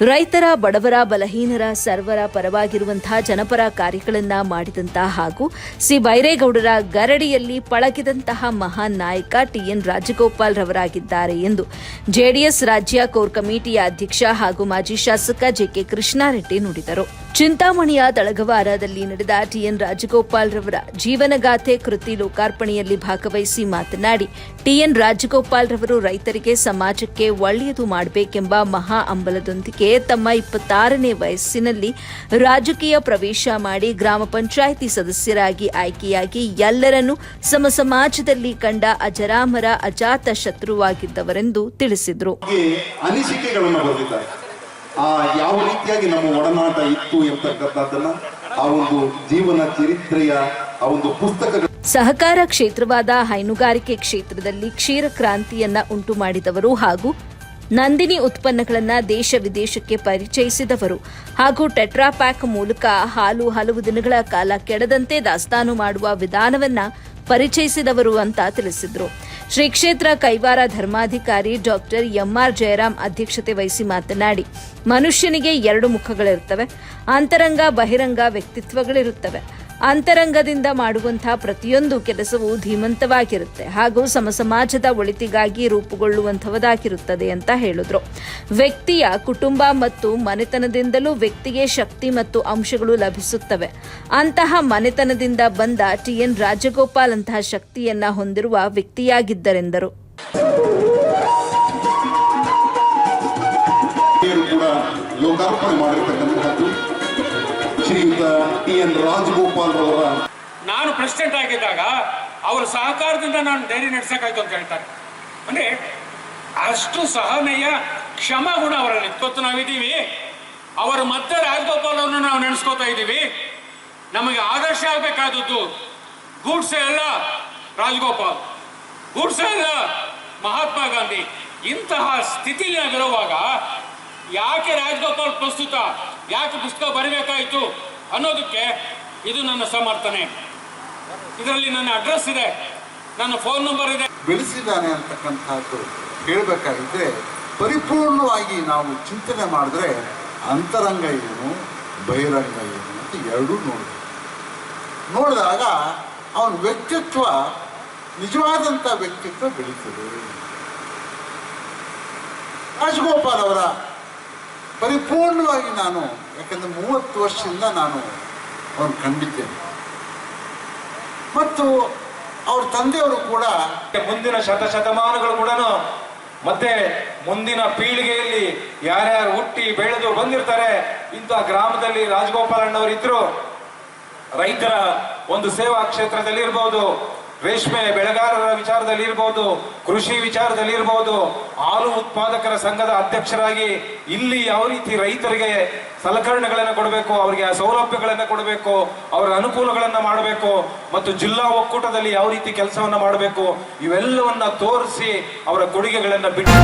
ರೈತರ, ಬಡವರ, ಬಲಹೀನರ, ಸರ್ವರ ಪರವಾಗಿರುವಂತಹ ಜನಪರ ಕಾರ್ಯಗಳನ್ನು ಮಾಡಿದಂತಹ ಹಾಗೂ ಸಿ ಬೈರೇಗೌಡರ ಗರಡಿಯಲ್ಲಿ ಪಳಗಿದಂತಹ ಮಹಾನ್ ನಾಯಕ ಟಿಎನ್ ರಾಜಗೋಪಾಲ್ ರವರಾಗಿದ್ದಾರೆ ಎಂದು ಜೆಡಿಎಸ್ ರಾಜ್ಯ ಕೋರ್ ಕಮಿಟಿಯ ಅಧ್ಯಕ್ಷ ಹಾಗೂ ಮಾಜಿ ಶಾಸಕ ಜೆಕೆ ಕೃಷ್ಣಾರೆಡ್ಡಿ ನುಡಿದರು. ಚಿಂತಾಮಣಿಯ ತಳಗವಾರದಲ್ಲಿ ನಡೆದ ಟಿಎನ್ ರಾಜಗೋಪಾಲ್ ರವರ ಜೀವನಗಾಥೆ ಕೃತಿ ಲೋಕಾರ್ಪಣೆಯಲ್ಲಿ ಭಾಗವಹಿಸಿ ಮಾತನಾಡಿ, ಟಿಎನ್ ರಾಜಗೋಪಾಲ್ ರವರು ರೈತರಿಗೆ, ಸಮಾಜಕ್ಕೆ ಒಳ್ಳೆಯದು ಮಾಡಬೇಕೆಂಬ ಮಹಾ ಅಂಬಲದೊಂದಿಗೆ ತಮ್ಮ 26ನೇ ವಯಸ್ಸಿನಲ್ಲಿ ರಾಜಕೀಯ ಪ್ರವೇಶ ಮಾಡಿ ಗ್ರಾಮ ಪಂಚಾಯಿತಿ ಸದಸ್ಯರಾಗಿ ಆಯ್ಕೆಯಾಗಿ ಎಲ್ಲರನ್ನೂ ಸಮಾಜದಲ್ಲಿ ಕಂಡ ಅಜರಾಮರ ಅಜಾತ ಶತ್ರುವಾಗಿದ್ದವರೆಂದು ತಿಳಿಸಿದರು. ಯಾವ ರೀತಿಯಾಗಿ ನಮ್ಮ ಒಡನಾಟ ಇತ್ತು ಎಂಬತಕ್ಕಂಥದ್ದನ್ನ ಆ ಒಂದು ಜೀವನ ಚರಿತ್ರೆಯ ಆ ಒಂದು ಪುಸ್ತಕ. ಸಹಕಾರ ಕ್ಷೇತ್ರವಾದ ಹೈನುಗಾರಿಕೆ ಕ್ಷೇತ್ರದಲ್ಲಿ ಕ್ಷೀರ ಕ್ರಾಂತಿಯನ್ನ ಉಂಟು ಮಾಡಿದವರು ಹಾಗೂ ನಂದಿನಿ ಉತ್ಪನ್ನಗಳನ್ನು ದೇಶ ವಿದೇಶಕ್ಕೆ ಪರಿಚಯಿಸಿದವರು ಹಾಗೂ ಟೆಟ್ರಾಪ್ಯಾಕ್ ಮೂಲಕ ಹಾಲು ಹಲವು ದಿನಗಳ ಕಾಲ ಕೆಡದಂತೆ ದಾಸ್ತಾನು ಮಾಡುವ ವಿಧಾನವನ್ನ ಪರಿಚಯಿಸಿದವರು ಅಂತ ತಿಳಿಸಿದರು. ಶ್ರೀ ಕ್ಷೇತ್ರ ಕೈವಾರ ಧರ್ಮಾಧಿಕಾರಿ ಡಾಕ್ಟರ್ ಎಂಆರ್ ಜಯರಾಮ್ ಅಧ್ಯಕ್ಷತೆ ವಹಿಸಿ ಮಾತನಾಡಿ, ಮನುಷ್ಯನಿಗೆ 2 ಮುಖಗಳಿರುತ್ತವೆ. ಅಂತರಂಗ, ಬಹಿರಂಗ ವ್ಯಕ್ತಿತ್ವಗಳಿರುತ್ತವೆ. ಅಂತರಂಗದಿಂದ ಮಾಡುವಂತಹ ಪ್ರತಿಯೊಂದು ಕೆಲಸವೂ ಧೀಮಂತವಾಗಿರುತ್ತೆ ಹಾಗೂ ಸಮಾಜದ ಒಳಿತಿಗಾಗಿ ರೂಪುಗೊಳ್ಳುವಂಥದ್ದಾಗಿರುತ್ತದೆ ಅಂತ ಹೇಳಿದ್ರು. ವ್ಯಕ್ತಿಯ ಕುಟುಂಬ ಮತ್ತು ಮನೆತನದಿಂದಲೂ ವ್ಯಕ್ತಿಗೆ ಶಕ್ತಿ ಮತ್ತು ಅಂಶಗಳು ಲಭಿಸುತ್ತವೆ. ಅಂತಹ ಮನೆತನದಿಂದ ಬಂದ ಟಿಎನ್ ರಾಜಗೋಪಾಲ್ ಅಂತಹ ಶಕ್ತಿಯನ್ನ ಹೊಂದಿರುವ ವ್ಯಕ್ತಿಯಾಗಿದ್ದರೆಂದರು. ಶ್ರೀಯುತ ಟಿಎನ್ ರಾಜಗೋಪಾಲ್ ರವರ ನಾನು ಪ್ರೆಸಿಡೆಂಟ್ ಆಗಿದ್ದಾಗ ಅವರ ಸಹಕಾರದಿಂದ ನಾನು ಡೈರಿ ನಡೆಸಕ್ಕಾಯ್ತು ಅಂತ ಹೇಳ್ತಾರೆ. ಅಂದ್ರೆ ಅಷ್ಟು ಸಹನೆಯ ಕ್ಷಮಗುಣ ಅವರಲ್ಲಿ ಇವತ್ತು ನಾವಿದ್ದೀವಿ. ಅವರ ಮಧ್ಯೆ ರಾಜಗೋಪಾಲ್ ಅವರನ್ನು ನಾವು ನೆನೆಸ್ಕೋತಾ ಇದ್ದೀವಿ. ನಮಗೆ ಆದರ್ಶ ಆಗಬೇಕಾದದ್ದು ಗೂಡ್ಸೆ ಅಲ್ಲ ರಾಜಗೋಪಾಲ್, ಗೂಡ್ಸೆ ಅಲ್ಲ ಮಹಾತ್ಮ ಗಾಂಧಿ. ಇಂತಹ ಸ್ಥಿತಿಯಾಗಿರುವಾಗ ಯಾಕೆ ರಾಜಗೋಪಾಲ್ ಪ್ರಸ್ತುತ, ಯಾಕೆ ಪುಸ್ತಕ ಬರಬೇಕಾಯಿತು ಅನ್ನೋದಕ್ಕೆ ಇದು ನನ್ನ ಸಮರ್ಥನೆ. ಇದರಲ್ಲಿ ನನ್ನ ಅಡ್ರೆಸ್ ಇದೆ, ನನ್ನ ಫೋನ್ ನಂಬರ್ ಇದೆ. ಬೆಳೆಸಿದ್ದಾನೆ ಅಂತಕ್ಕಂಥದ್ದು ಹೇಳಬೇಕಾಗಿದ್ರೆ ಪರಿಪೂರ್ಣವಾಗಿ ನಾವು ಚಿಂತನೆ ಮಾಡಿದ್ರೆ ಅಂತರಂಗ ಏನು, ಬಹಿರಂಗ ಏನು ಅಂತ ಎರಡೂ ನೋಡಿದಾಗ ಅವನ ವ್ಯಕ್ತಿತ್ವ, ನಿಜವಾದಂಥ ವ್ಯಕ್ತಿತ್ವ ಬೆಳೀತದೆ. ರಾಜಗೋಪಾಲ್ ಅವರ ಪರಿಪೂರ್ಣವಾಗಿ ನಾನು, ಯಾಕಂದರೆ 30 ವರ್ಷದಿಂದ ನಾನು ಅವ್ರನ್ನ ಕಂಡಿದ್ದೇನೆ ಮತ್ತು ಅವ್ರ ತಂದೆಯವರು ಕೂಡ ಮುಂದಿನ ಶತಮಾನಗಳು ಕೂಡ ಮತ್ತೆ ಮುಂದಿನ ಪೀಳಿಗೆಯಲ್ಲಿ ಯಾರ್ಯಾರು ಹುಟ್ಟಿ ಬೆಳೆದು ಬಂದಿರ್ತಾರೆ ಇಂತಹ ಗ್ರಾಮದಲ್ಲಿ ರಾಜಗೋಪಾಲ್ ಅಣ್ಣವರು ಇದ್ರು. ರೈತರ ಒಂದು ಸೇವಾ ಕ್ಷೇತ್ರದಲ್ಲಿ ಇರ್ಬೋದು, ರೇಷ್ಮೆ ಬೆಳೆಗಾರರ ವಿಚಾರದಲ್ಲಿ ಇರ್ಬೋದು, ಕೃಷಿ ವಿಚಾರದಲ್ಲಿ ಇರ್ಬೋದು, ಹಾಲು ಉತ್ಪಾದಕರ ಸಂಘದ ಅಧ್ಯಕ್ಷರಾಗಿ ಇಲ್ಲಿ ಯಾವ ರೀತಿ ರೈತರಿಗೆ ಸಲಕರಣೆಗಳನ್ನು ಕೊಡಬೇಕು, ಅವರಿಗೆ ಆ ಸೌಲಭ್ಯಗಳನ್ನು ಕೊಡಬೇಕು, ಅವರ ಅನುಕೂಲಗಳನ್ನು ಮಾಡಬೇಕು ಮತ್ತು ಜಿಲ್ಲಾ ಒಕ್ಕೂಟದಲ್ಲಿ ಯಾವ ರೀತಿ ಕೆಲಸವನ್ನ ಮಾಡಬೇಕು, ಇವೆಲ್ಲವನ್ನ ತೋರಿಸಿ ಅವರ ಕೊಡುಗೆಗಳನ್ನು ಬಿಟ್ಟು